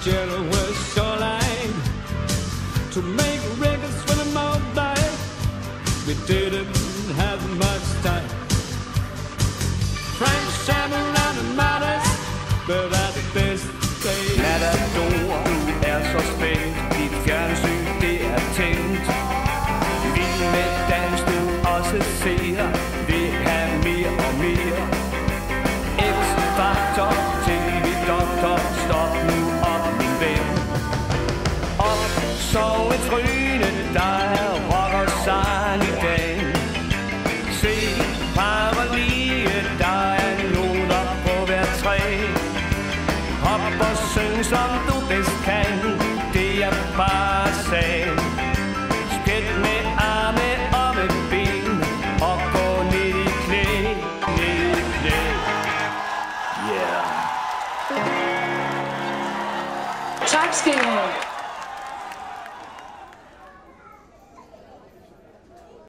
Jello was shoreline to make records for the mobile. We didn't have much time. Frank Shamrock and Matters, but at the best day. Matador, du er så spændt. Dit fjernsyn, det er tændt. Vild med dans, du også ser. Vil have mere og mere. X-Factor, TV-doktor. Stop nu op, min ven. Op, sov et tryne, der er rock og sang i dag. Se, paralige, der er noter på hver træ. Hop og syng, som du bedst kan. Det er bare sag. Spjæt med arme og med ben. Og gå ned i knæ, ned i knæ. Yeah. Tak skal I have.